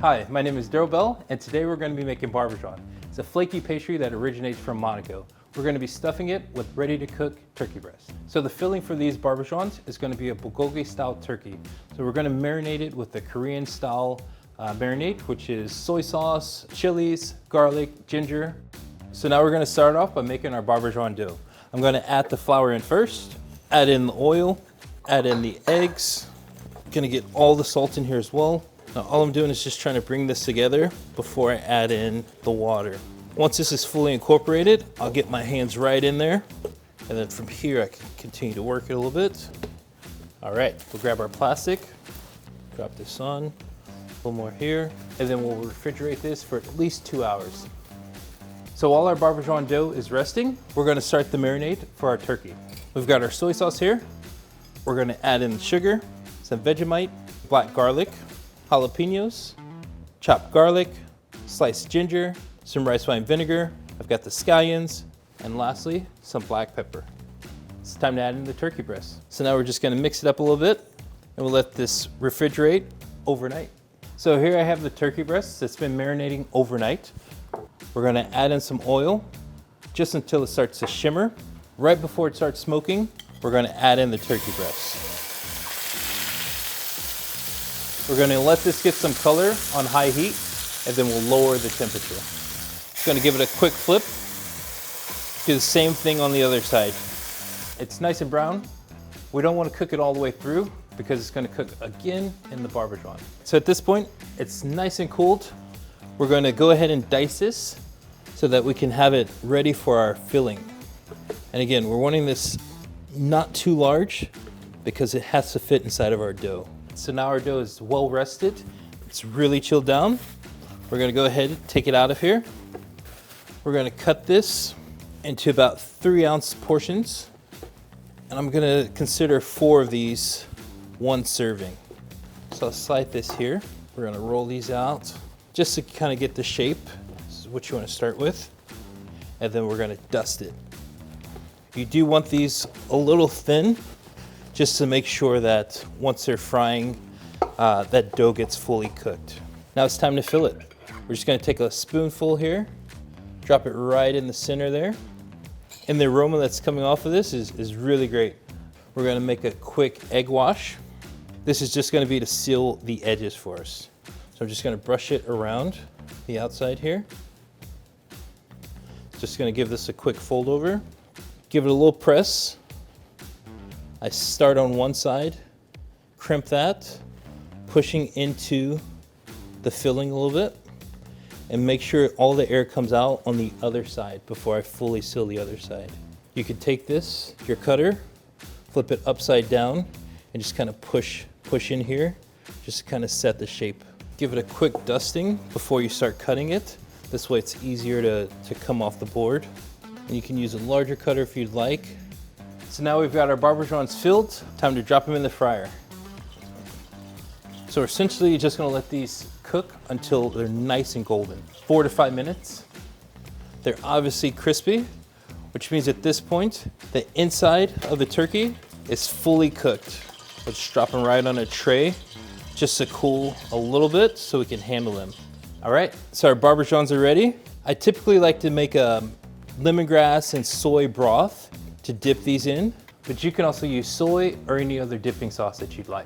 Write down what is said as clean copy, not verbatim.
Hi, my name is Darryl, and today we're going to be making Barbagiuan. It's a flaky pastry that originates from Monaco. We're going to be stuffing it with ready-to-cook turkey breast. So the filling for these Barbagiuans is going to be a Bulgogi style turkey. So we're going to marinate it with the Korean style marinade, which is soy sauce, chilies, garlic, ginger. So now we're going to start off by making our Barbagiuan dough. I'm going to add the flour in first, add in the oil, add in the eggs. Going to get all the salt in here as well. Now all I'm doing is just trying to bring this together before I add in the water. Once this is fully incorporated, I'll get my hands right in there. And then from here, I can continue to work it a little bit. All right, we'll grab our plastic, drop this on, a little more here, and then we'll refrigerate this for at least 2 hours. So while our Barbagiuan dough is resting, we're gonna start the marinade for our turkey. We've got our soy sauce here. We're gonna add in the sugar, some Vegemite, black garlic, jalapenos, chopped garlic, sliced ginger, some rice wine vinegar. I've got the scallions, and lastly, some black pepper. It's time to add in the turkey breast. So now we're just gonna mix it up a little bit, and we'll let this refrigerate overnight. So here I have the turkey breast that's been marinating overnight. We're gonna add in some oil, just until it starts to shimmer. Right before it starts smoking, we're gonna add in the turkey breast. We're gonna let this get some color on high heat, and then we'll lower the temperature. Just gonna give it a quick flip. Do the same thing on the other side. It's nice and brown. We don't want to cook it all the way through because it's gonna cook again in the Barbagiuan. So at this point, it's nice and cooled. We're gonna go ahead and dice this so that we can have it ready for our filling. And again, we're wanting this not too large because it has to fit inside of our dough. So now our dough is well rested. It's really chilled down. We're gonna go ahead and take it out of here. We're gonna cut this into about 3-ounce portions. And I'm gonna consider 4 of these 1 serving. So I'll slide this here. We're gonna roll these out just to kind of get the shape. This is what you wanna start with. And then we're gonna dust it. You do want these a little thin, just to make sure that once they're frying, that dough gets fully cooked. Now it's time to fill it. We're just gonna take a spoonful here, drop it right in the center there. And the aroma that's coming off of this is really great. We're gonna make a quick egg wash. This is just gonna be to seal the edges for us. So I'm just gonna brush it around the outside here. Just gonna give this a quick fold over. Give it a little press. I start on one side, crimp that, pushing into the filling a little bit, and make sure all the air comes out on the other side before I fully seal the other side. You could take this, your cutter, flip it upside down, and just kind of push in here, just to kind of set the shape. Give it a quick dusting before you start cutting it. This way it's easier to come off the board. And you can use a larger cutter if you'd like. So now we've got our Barbagiuans filled, time to drop them in the fryer. So we're essentially just gonna let these cook until they're nice and golden. 4 to 5 minutes. They're obviously crispy, which means at this point, the inside of the turkey is fully cooked. Let's just drop them right on a tray, just to cool a little bit so we can handle them. All right, so our Barbagiuans are ready. I typically like to make a lemongrass and soy broth to dip these in, but you can also use soy or any other dipping sauce that you'd like.